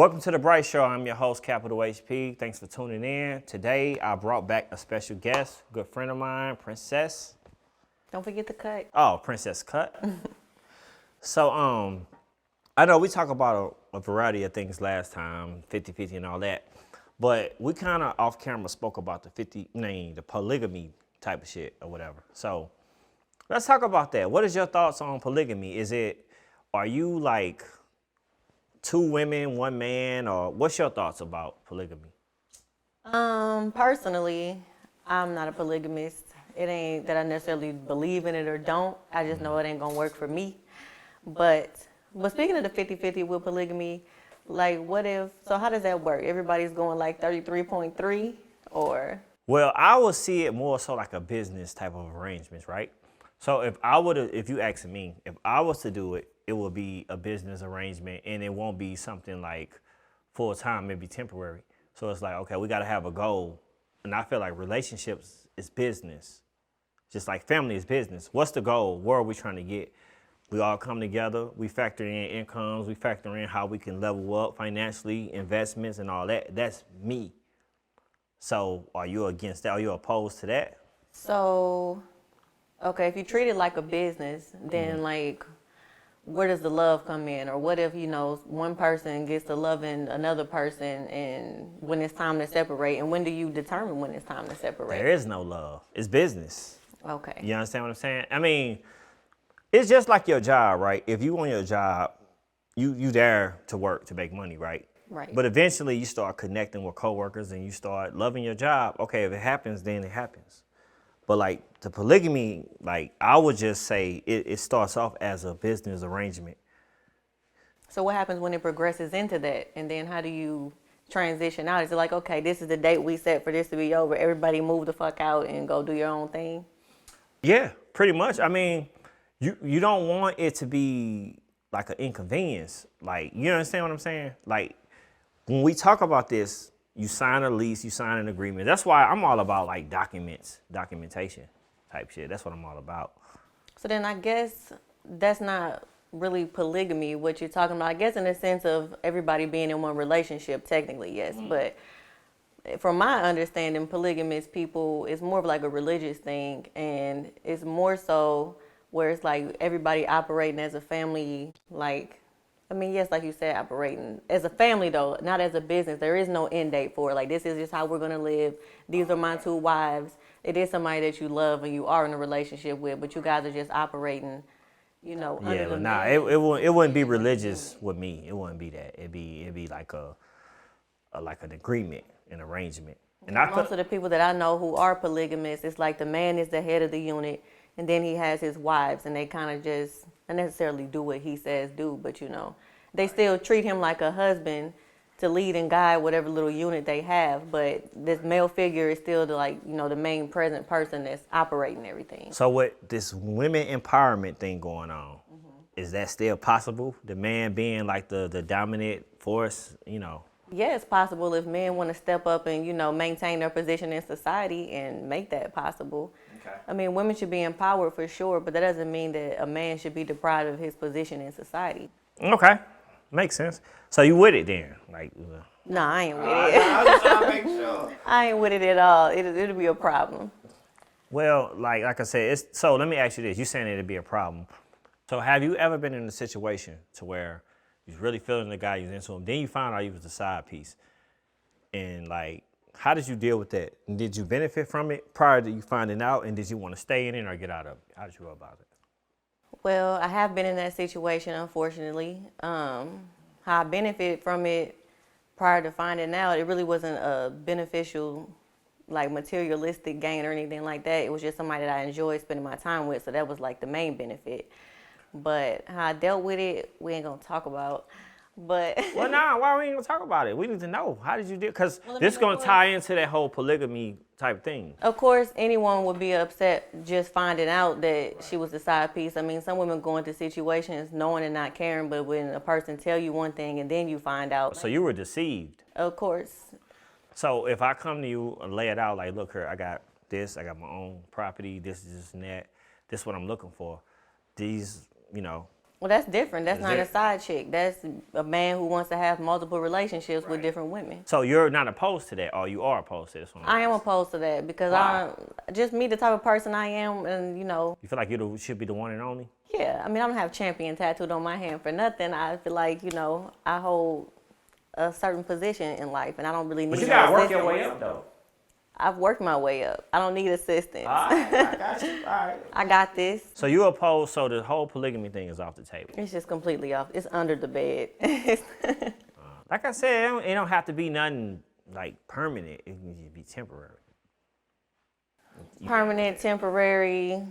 Welcome to The Bright Show. I'm your host, Kapitol HP. Thanks for tuning in. Today, I brought back a special guest, good friend of mine, Princess. Don't forget the cut. Oh, Pryncess Cutt. So, I know we talked about a variety of things last time, 50-50 and all that, but we kind of off camera spoke about the polygamy type of shit or whatever. So, let's talk about that. What is your thoughts on polygamy? Are you like 2 women, 1 man, or what's your thoughts about polygamy? Personally, I'm not a polygamist. It ain't that I necessarily believe in it or don't. I just know it ain't gonna work for me. But speaking of the 50-50 with polygamy, like so how does that work? Everybody's going like 33.3 or? Well, I would see it more so like a business type of arrangements, right? So if you ask me, if I was to do it, it would be a business arrangement and it won't be something like full time, maybe temporary. So it's like, okay, we gotta have a goal. And I feel like relationships is business. Just like family is business. What's the goal? Where are we trying to get? We all come together, we factor in incomes, we factor in how we can level up financially, investments and all that. That's me. So are you against that? Are you opposed to that? So, okay, if you treat it like a business, then like, where does the love come in? Or what if, one person gets to loving another person and when it's time to separate? And when do you determine when it's time to separate? There is no love. It's business. Okay. You understand what I'm saying? I mean, it's just like your job, right? If you on your job, you there to work, to make money, right? Right. But eventually you start connecting with coworkers and you start loving your job. Okay, if it happens, then it happens. But like the polygamy, like I would just say it starts off as a business arrangement. So what happens when it progresses into that? And then how do you transition out? Is it like, okay, this is the date we set for this to be over. Everybody move the fuck out and go do your own thing? Yeah, pretty much. I mean, you don't want it to be like an inconvenience. Like, you understand what I'm saying? Like when we talk about this, you sign a lease, you sign an agreement. That's why I'm all about like documentation type shit. That's what I'm all about. So then I guess that's not really polygamy, what you're talking about. I guess in the sense of everybody being in one relationship, technically, yes. But from my understanding, polygamous people is more of like a religious thing. And it's more so where it's like everybody operating as a family, yes, like you said, operating as a family though, not as a business. There is no end date for it. Like, this is just how we're going to live. These are my 2 wives. It is somebody that you love and you are in a relationship with, but you guys are just operating, Yeah, but nah, it wouldn't be religious with me. It wouldn't be that. It'd be like like an agreement, an arrangement. And most of the people that I know who are polygamous, it's like the man is the head of the unit, and then he has his wives, and they kind of just not necessarily do what he says do, but they still treat him like a husband to lead and guide whatever little unit they have. But this male figure is still the main present person that's operating everything. So with this women empowerment thing going on, is that still possible? The man being like the dominant force, Yeah, it's possible if men want to step up and, maintain their position in society and make that possible. Okay. I mean, women should be empowered for sure, but that doesn't mean that a man should be deprived of his position in society. Okay. Makes sense. So you with it then? No, I ain't with it. I was trying to make sure. I ain't with it at all. It'll be a problem. Well, like I said, so let me ask you this. You're saying it'd be a problem. So have you ever been in a situation to where you was really feeling the guy, you was into him, then you found out he was the side piece? And how did you deal with that? And did you benefit from it prior to you finding out? And did you want to stay in it or get out of it? How did you go about it? Well, I have been in that situation, unfortunately. How I benefited from it prior to finding out, it really wasn't a beneficial, materialistic gain or anything like that. It was just somebody that I enjoyed spending my time with, so that was the main benefit. But how I dealt with it, we ain't gonna talk about. But well, why we ain't gonna talk about it? We need to know. How did you do? Because this is gonna tie into that whole polygamy type thing. Of course, anyone would be upset just finding out that she was the side piece. I mean, some women go into situations knowing and not caring, but when a person tell you one thing and then you find out. So you were deceived. Of course. So if I come to you and lay it out like, look here, I got this, I got my own property, this and that, this is what I'm looking for. These, Well, that's different. That's Is not it? a side chick. That's a man who wants to have multiple relationships with different women. So you're not opposed to that, or you are opposed to this one? I am opposed to that because Why? just me, the type of person I am, and You feel like you should be the one and only? yeah. I mean, I don't have champion tattooed on my hand for nothing. I feel like I hold a certain position in life, and I don't really need. But you gotta work assistance. your way up though. I've worked my way up. I don't need assistance. All right, I got you. All right. I got this. So you opposed? So the whole polygamy thing is off the table. It's just completely off. It's under the bed. Like I said, it don't have to be nothing like permanent. It can just be temporary. Permanent, temporary,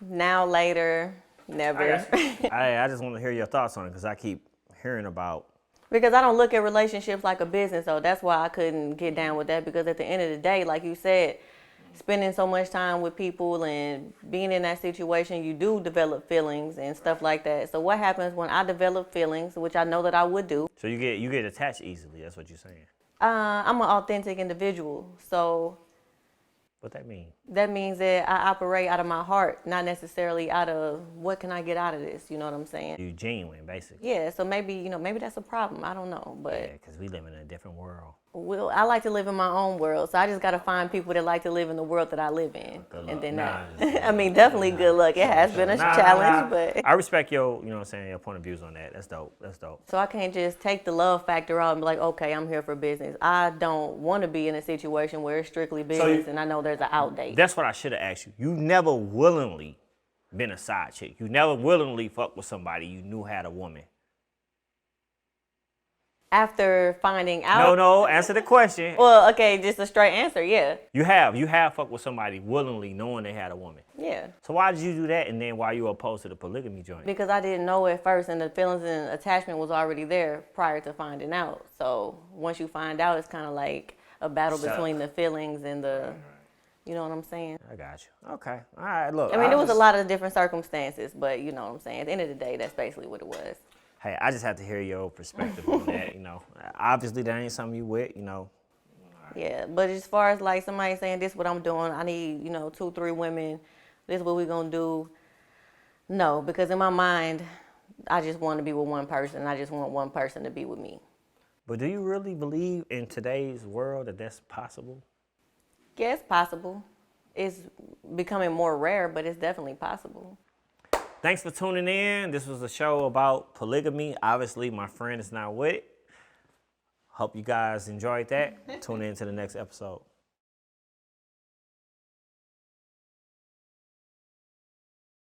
now, later, never. I just want to hear your thoughts on it because I keep hearing about. Because I don't look at relationships like a business, so that's why I couldn't get down with that. Because at the end of the day, like you said, spending so much time with people and being in that situation, you do develop feelings and stuff like that. So what happens when I develop feelings, which I know that I would do? So you get attached easily. That's what you're saying. I'm an authentic individual, so What that mean? that means that I operate out of my heart, not necessarily out of what can I get out of this. You know what I'm saying? You genuine, basically. Yeah. So maybe maybe that's a problem. I don't know, but. Yeah, because we live in a different world. Well, I like to live in my own world, so I just got to find people that like to live in the world that I live in. Good And luck. then Nah, I mean, definitely good luck. It has been a challenge, but I respect your, what I'm saying, your point of views on that. That's dope. That's dope. so I can't just take the love factor out and be like, okay, I'm here for business. I don't want to be in a situation where it's strictly business and I know there's an out date. That's what I should have asked you. You never willingly been a side chick. You never willingly fucked with somebody you knew had a woman. After finding out. No, answer the question. Well, okay, just a straight answer, yeah. You have fucked with somebody willingly knowing they had a woman. Yeah. So why did you do that, and then why you opposed to the polygamy joint? Because I didn't know at first, and the feelings and attachment was already there prior to finding out. So once you find out, it's kind of like a battle between the feelings and the, you know what I'm saying? I got you. Okay. All right, look. I mean, it was a lot of different circumstances, but you know what I'm saying? At the end of the day, that's basically what it was. Hey, I just have to hear your perspective on that, Obviously, that ain't something you with, Yeah, but as far as like somebody saying this is what I'm doing, I need, 2, 3 women, this is what we're going to do. No, because in my mind, I just want to be with one person. I just want one person to be with me. But do you really believe in today's world that that's possible? Yeah, it's possible. It's becoming more rare, but it's definitely possible. Thanks for tuning in. This was a show about polygamy. Obviously, my friend is not with it. Hope you guys enjoyed that. Tune in to the next episode.